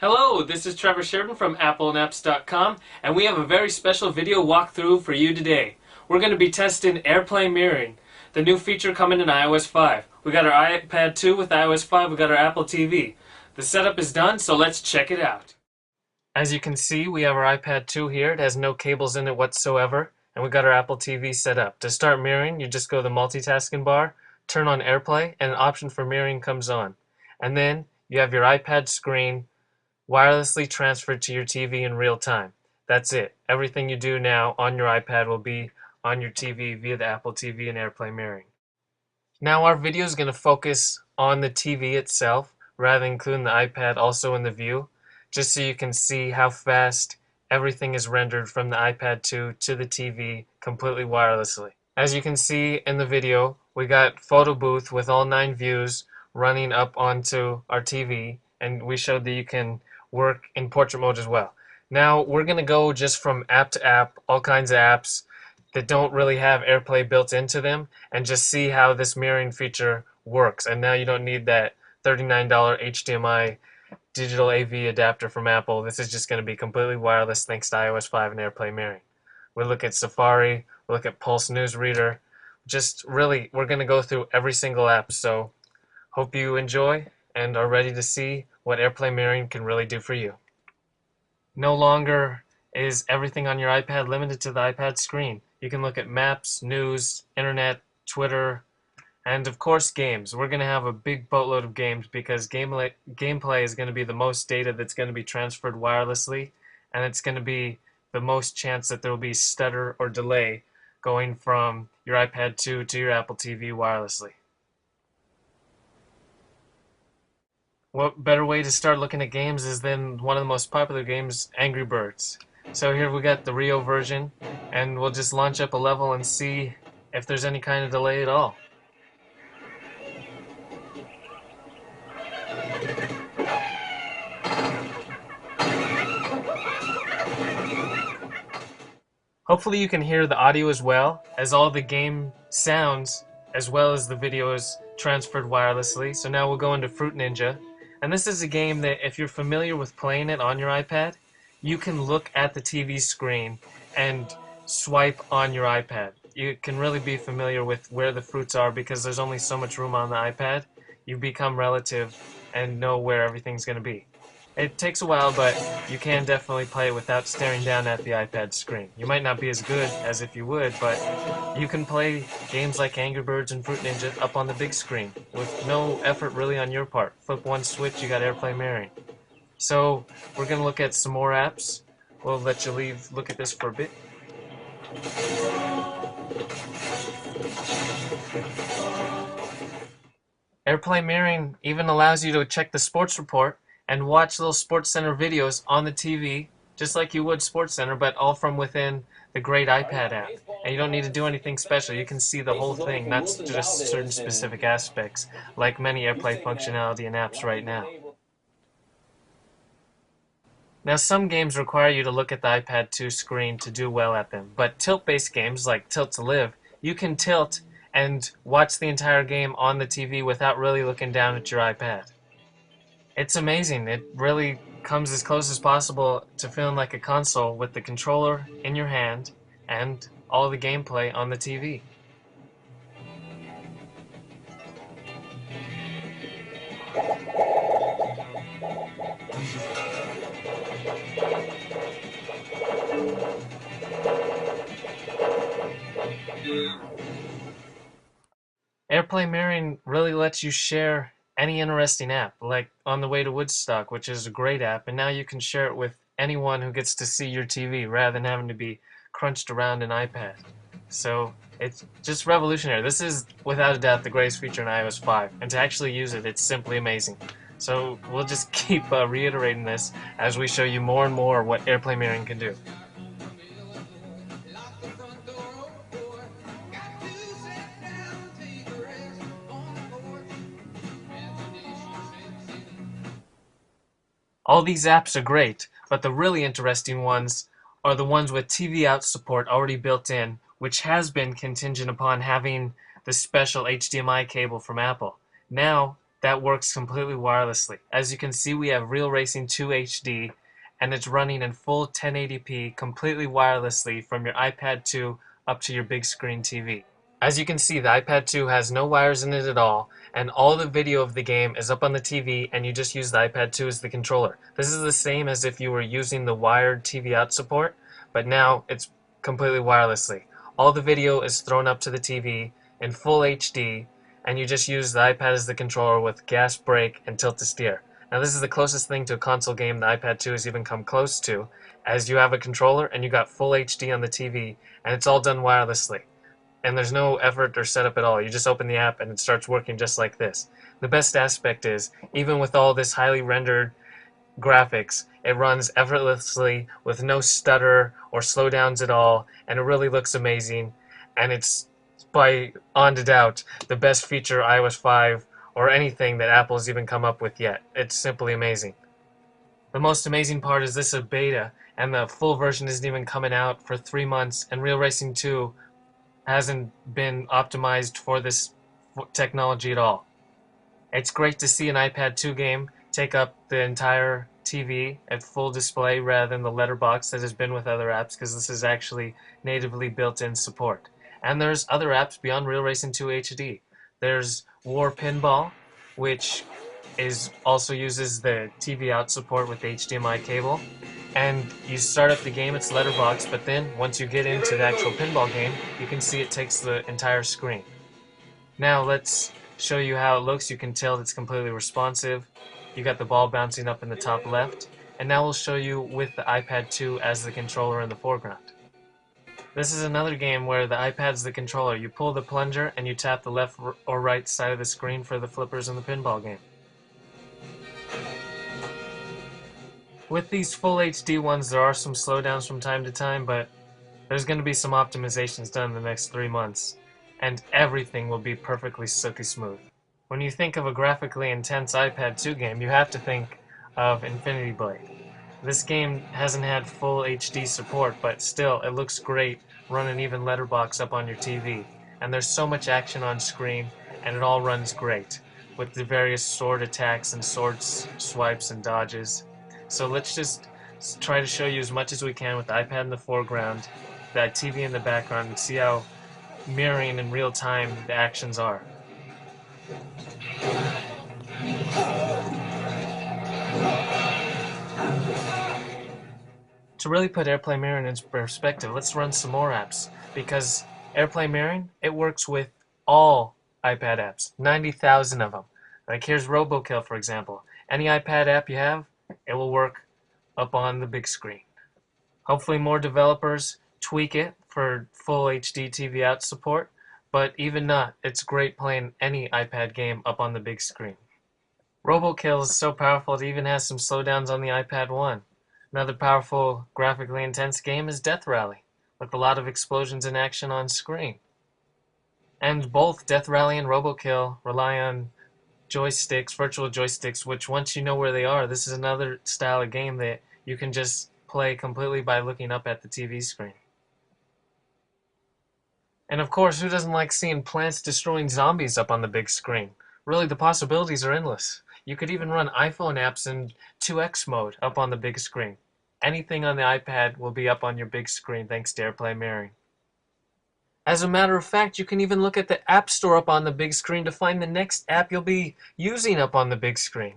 Hello, this is Trevor Sheridan from appleandapps.com, and we have a very special video walkthrough for you today. We're going to be testing AirPlay Mirroring, the new feature coming in iOS 5. We got our iPad 2 with iOS 5, we got our Apple TV. The setup is done, so let's check it out. As you can see, we have our iPad 2 here. It has no cables in it whatsoever, and we got our Apple TV set up. To start mirroring, you just go to the multitasking bar, turn on AirPlay, and an option for mirroring comes on. And then you have your iPad screen wirelessly transferred to your TV in real time. That's it. Everything you do now on your iPad will be on your TV via the Apple TV and AirPlay Mirroring. Now our video is going to focus on the TV itself rather than including the iPad also in the view, just so you can see how fast everything is rendered from the iPad 2 to the TV completely wirelessly. As you can see in the video, we got photo booth with all 9 views running up onto our TV, and we showed that you can work in portrait mode as well. Now we're going to go just from app to app, all kinds of apps that don't really have AirPlay built into them, and just see how this mirroring feature works. And now you don't need that $39 HDMI digital AV adapter from Apple. This is just going to be completely wireless thanks to iOS 5 and AirPlay Mirroring. We look at Safari, we look at Pulse Newsreader. Just really, we're going to go through every single app. So hope you enjoy and are ready to see what AirPlay Mirroring can really do for you. No longer is everything on your iPad limited to the iPad screen. You can look at maps, news, internet, Twitter, and of course games. We're going to have a big boatload of games because gameplay is going to be the most data that's going to be transferred wirelessly, and it's going to be the most chance that there will be stutter or delay going from your iPad 2 to your Apple TV wirelessly. What better way to start looking at games is than one of the most popular games, Angry Birds. So here we got the Rio version, and we'll just launch up a level and see if there's any kind of delay at all. Hopefully you can hear the audio as well, as all the game sounds as well as the video is transferred wirelessly. So now we'll go into Fruit Ninja. And this is a game that if you're familiar with playing it on your iPad, you can look at the TV screen and swipe on your iPad. You can really be familiar with where the fruits are because there's only so much room on the iPad. You become relative and know where everything's going to be. It takes a while, but you can definitely play it without staring down at the iPad screen. You might not be as good as if you would, but you can play games like Angry Birds and Fruit Ninja up on the big screen with no effort really on your part. Flip one switch, you got AirPlay Mirroring. So we're going to look at some more apps. We'll let you look at this for a bit. AirPlay Mirroring even allows you to check the sports report and watch little SportsCenter videos on the TV, just like you would SportsCenter, but all from within the great iPad app. And you don't need to do anything special. You can see the whole thing, not just certain specific aspects, like many AirPlay functionality and apps right now. Now some games require you to look at the iPad 2 screen to do well at them, but tilt-based games like Tilt to Live, you can tilt and watch the entire game on the TV without really looking down at your iPad. It's amazing. It really comes as close as possible to feeling like a console with the controller in your hand and all the gameplay on the TV. AirPlay Mirroring really lets you share any interesting app, like On the Way to Woodstock, which is a great app, and now you can share it with anyone who gets to see your TV rather than having to be crunched around an iPad. So it's just revolutionary. This is without a doubt the greatest feature in iOS 5, and to actually use it, it's simply amazing. So we'll just keep reiterating this as we show you more and more what AirPlay Mirroring can do. All these apps are great, but the really interesting ones are the ones with TV out support already built in, which has been contingent upon having the special HDMI cable from Apple. Now, that works completely wirelessly. As you can see, we have Real Racing 2 HD, and it's running in full 1080p completely wirelessly from your iPad 2 up to your big screen TV. As you can see, the iPad 2 has no wires in it at all, and all the video of the game is up on the TV, and you just use the iPad 2 as the controller. This is the same as if you were using the wired TV out support, but now it's completely wirelessly. All the video is thrown up to the TV in full HD, and you just use the iPad as the controller with gas, brake, and tilt to steer. Now this is the closest thing to a console game the iPad 2 has even come close to, as you have a controller and you got full HD on the TV, and it's all done wirelessly. And there's no effort or setup at all. You just open the app and it starts working just like this. The best aspect is, even with all this highly rendered graphics, it runs effortlessly with no stutter or slowdowns at all, and it really looks amazing, and it's by on to doubt the best feature iOS 5 or anything that Apple's even come up with yet. It's simply amazing. The most amazing part is this is a beta, and the full version isn't even coming out for 3 months, and Real Racing 2 hasn't been optimized for this technology at all. It's great to see an iPad 2 game take up the entire TV at full display rather than the letterbox that has been with other apps, because this is actually natively built-in support. And there's other apps beyond Real Racing 2 HD. There's War Pinball, which also uses the TV out support with the HDMI cable. And you start up the game, it's letterbox, but then once you get into the actual pinball game, you can see it takes the entire screen. Now let's show you how it looks. You can tell it's completely responsive. You got the ball bouncing up in the top left. And now we'll show you with the iPad 2 as the controller in the foreground. This is another game where the iPad's the controller. You pull the plunger and you tap the left or right side of the screen for the flippers in the pinball game. With these full HD ones, there are some slowdowns from time to time, but there's going to be some optimizations done in the next 3 months, and everything will be perfectly silky smooth. When you think of a graphically intense iPad 2 game, you have to think of Infinity Blade. This game hasn't had full HD support, but still, it looks great running even letterbox up on your TV. And there's so much action on screen, and it all runs great, with the various sword attacks and sword swipes and dodges. So let's just try to show you as much as we can with the iPad in the foreground, that TV in the background, and see how mirroring in real time the actions are. To really put AirPlay Mirroring in perspective, let's run some more apps, because AirPlay Mirroring, it works with all iPad apps, 90,000 of them. Like here's RoboKill, for example. Any iPad app you have, it will work up on the big screen. Hopefully more developers tweak it for full HD TV out support, but even not, it's great playing any iPad game up on the big screen. RoboKill is so powerful it even has some slowdowns on the iPad 1. Another powerful, graphically intense game is Death Rally, with a lot of explosions and action on screen. And both Death Rally and RoboKill rely on joysticks, virtual joysticks, which once you know where they are, this is another style of game that you can just play completely by looking up at the TV screen. And of course, who doesn't like seeing plants destroying zombies up on the big screen? Really, the possibilities are endless. You could even run iPhone apps in 2x mode up on the big screen. Anything on the iPad will be up on your big screen thanks to AirPlay Mirroring. As a matter of fact, you can even look at the App Store up on the big screen to find the next app you'll be using up on the big screen.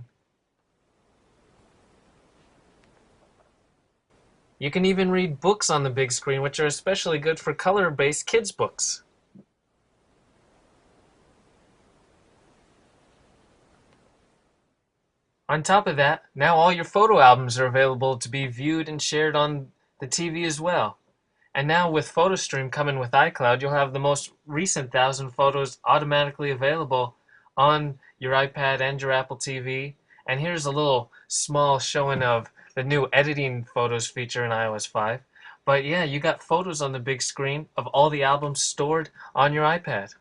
You can even read books on the big screen, which are especially good for color-based kids' books. On top of that, now all your photo albums are available to be viewed and shared on the TV as well. And now with PhotoStream coming with iCloud, you'll have the most recent 1,000 photos automatically available on your iPad and your Apple TV. And here's a little small showing of the new editing photos feature in iOS 5. But yeah, you got photos on the big screen of all the albums stored on your iPad.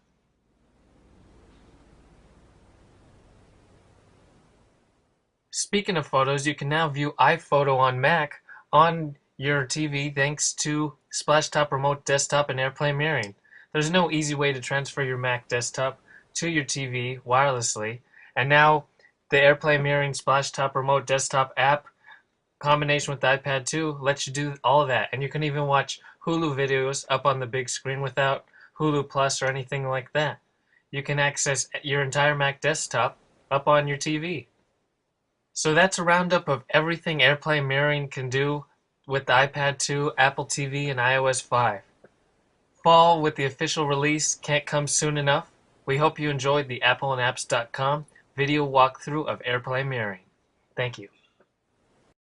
Speaking of photos, you can now view iPhoto on Mac on your TV thanks to Splashtop Remote Desktop and AirPlay Mirroring. There's no easy way to transfer your Mac desktop to your TV wirelessly, And now the AirPlay Mirroring Splash Top Remote Desktop app, combination with the iPad 2, lets you do all of that. And you can even watch Hulu videos up on the big screen without Hulu Plus or anything like that. You can access your entire Mac desktop up on your TV. So that's a roundup of everything AirPlay Mirroring can do with the iPad 2, Apple TV, and iOS 5. Fall with the official release can't come soon enough. We hope you enjoyed the appleandapps.com video walkthrough of AirPlay Mirroring. Thank you.